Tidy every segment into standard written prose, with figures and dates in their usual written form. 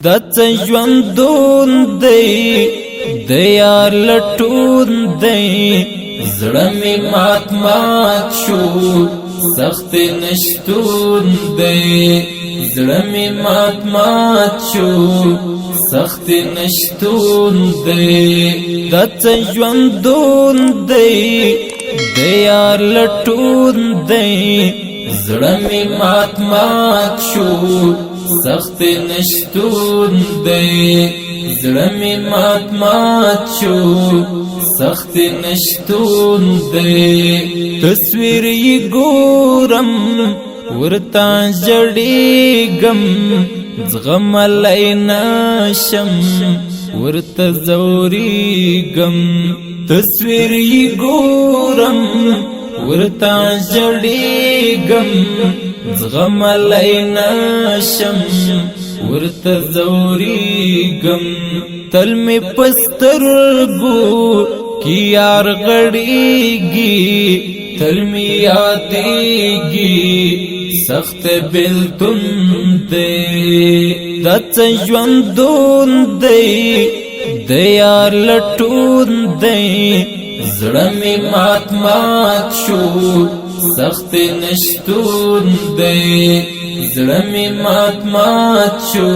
دڅ ژوندون دی د یار لټون دی زړه می مات مات شو سخت نشتون دی زړه می مات مات شو سخت نشتون دی دڅ ژوندون دی د یار لټون دی زړه می مات مات شو سخت نشتون دی زړه می مات مات شو سخت نشتون دی تصویر یې ګورم ورتا جړېږم زغملی نشم ورته ځورېږم تصویر یې ګورم ورتا جړېږم زغملی نشم ورته ځورېږم تل مې په سترګو کې یار غړېږي تل مې یادېږي سخت بېلتون دی دڅ ژوندون دی د یار لټون دی زړه مې مات مات شو سخت نشتون دی زړه مې مات مات شو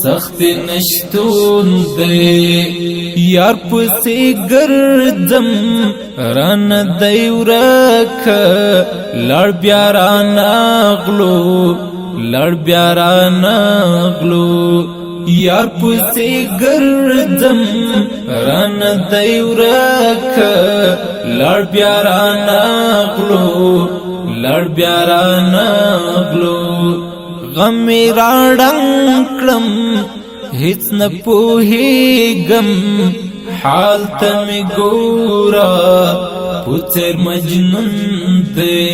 سخت نشتون دی یار پسې ګرځم رانه دی ورک لړ بیا رانغلو لړ بیا رانغلو یار پسې ګرځم رانه دی ورک لړ بیا رانغلو لړ بیا رانغلو غم می راډنګ کړم هیڅ نه پوهېږم حال ته مې ګوره پوڅېر مجنون دی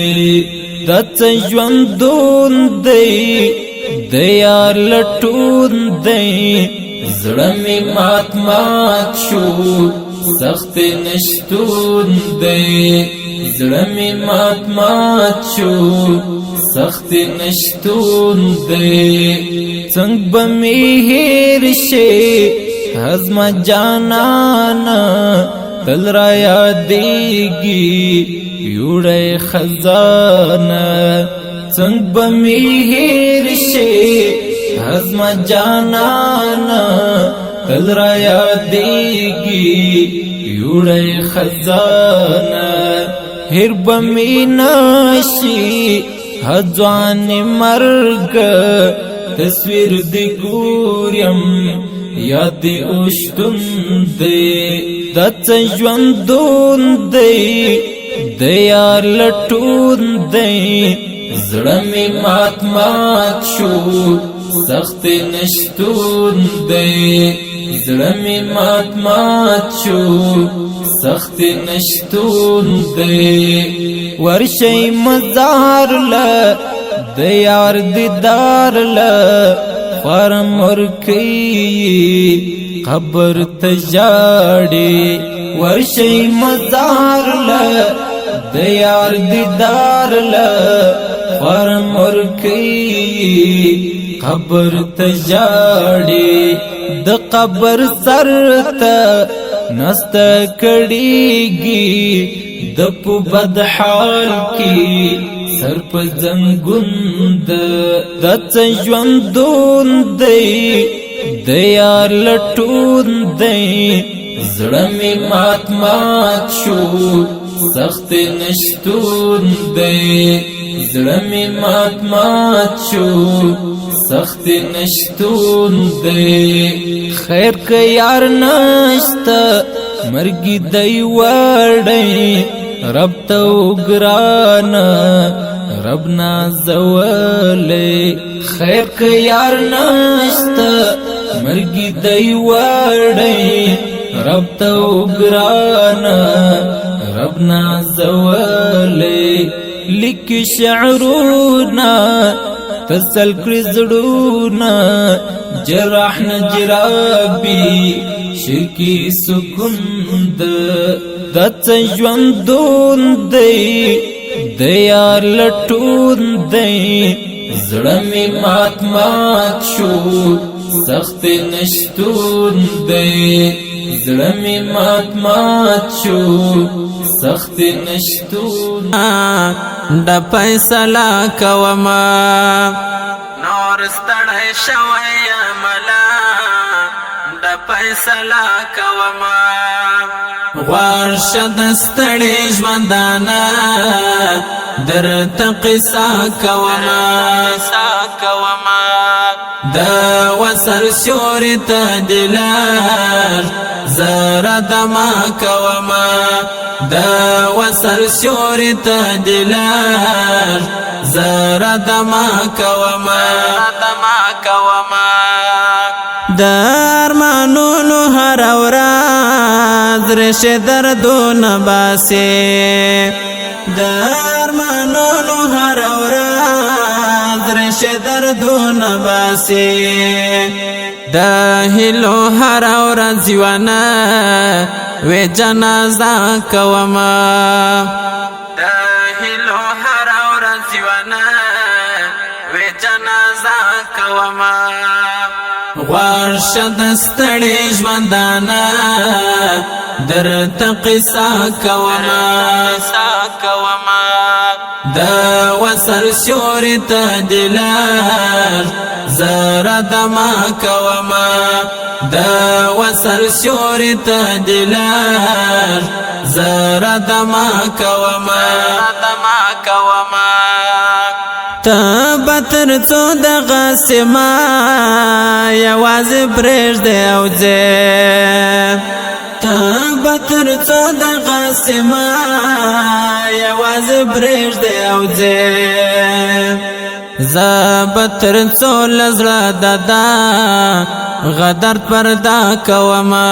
دڅ ژوندون دی د یار لټون دی زړه مې مات مات شو سخت نشتون دی زړه مې مات مات شو سخت نشتون دی څنګه به مې هېر شي هزما جانانا تل را یادېږي یوړی خزانه څنګه به مې هېر شي هزما جانانا تل را یادېږي یوړی خزانه هېر به مې نشي هځوان مرګ تصویر دی ګورم یاد اوشتون دی دڅ ژوندون دی د یار لټون دی زړه مې مات مات شو سخت نشتون دی زړه مې مات مات شو سخت نشتون دی ورشي مزار لا د یار دیدار لا فرم ورکی قبر تجاړي ورشي مزار لا د یار دیدار لا فرم ورکی قبر تجاړي د قبر سر ته نست کړيږي د په بد حال کې سر په زنګون دڅ ژوندون دی د یار لټون دی زړه مې مات مات شو سخت نشتون دی زړه مې مات مات شو سخت نشتون دی خیر که یار نشته مرګي دی وړی رب ته وګرانه رب نازولی خیر که یار نشته مرګي دی وړی رب ته وګرانه رب نازولی لیک شعرونه تسل کړي زړونه جراح نجرابي شرکی سکون دڅ ژوندون دی د یار لټون دی زړه می مات مات شو سخت نشتون دی زړه می مات مات شو سخت نشتون د فیصله کوما نور ستړی شوی ملا د فیصله کوما غوړ د ستړي ژوندانه درته قصه کوما د وصل سیوري ته دلار زره دما کوما د وصل سیوري ته دلار زره دما کوما د ارمانونو هر ورځ رشه دردونه باسي د ارمانونو هر ورځ رشه دردونه باسي د هلو هر ورځ یوانا وې جنازه کوما د هلو هر ورځ یوانا وې جنازه کوما غوړ د ستړي ژوندانه درته قصه کوما د وصل سیوري ته دلار زره دما کوما د وصل سیوري ته دلار زره دما کوما تا بتر څو د غسما یوازې پرېږدې او ځې تا بتر څو د غسما یوازې پرېږدې او ځې زه بتر څو له زړه ددا غدر پردا کوما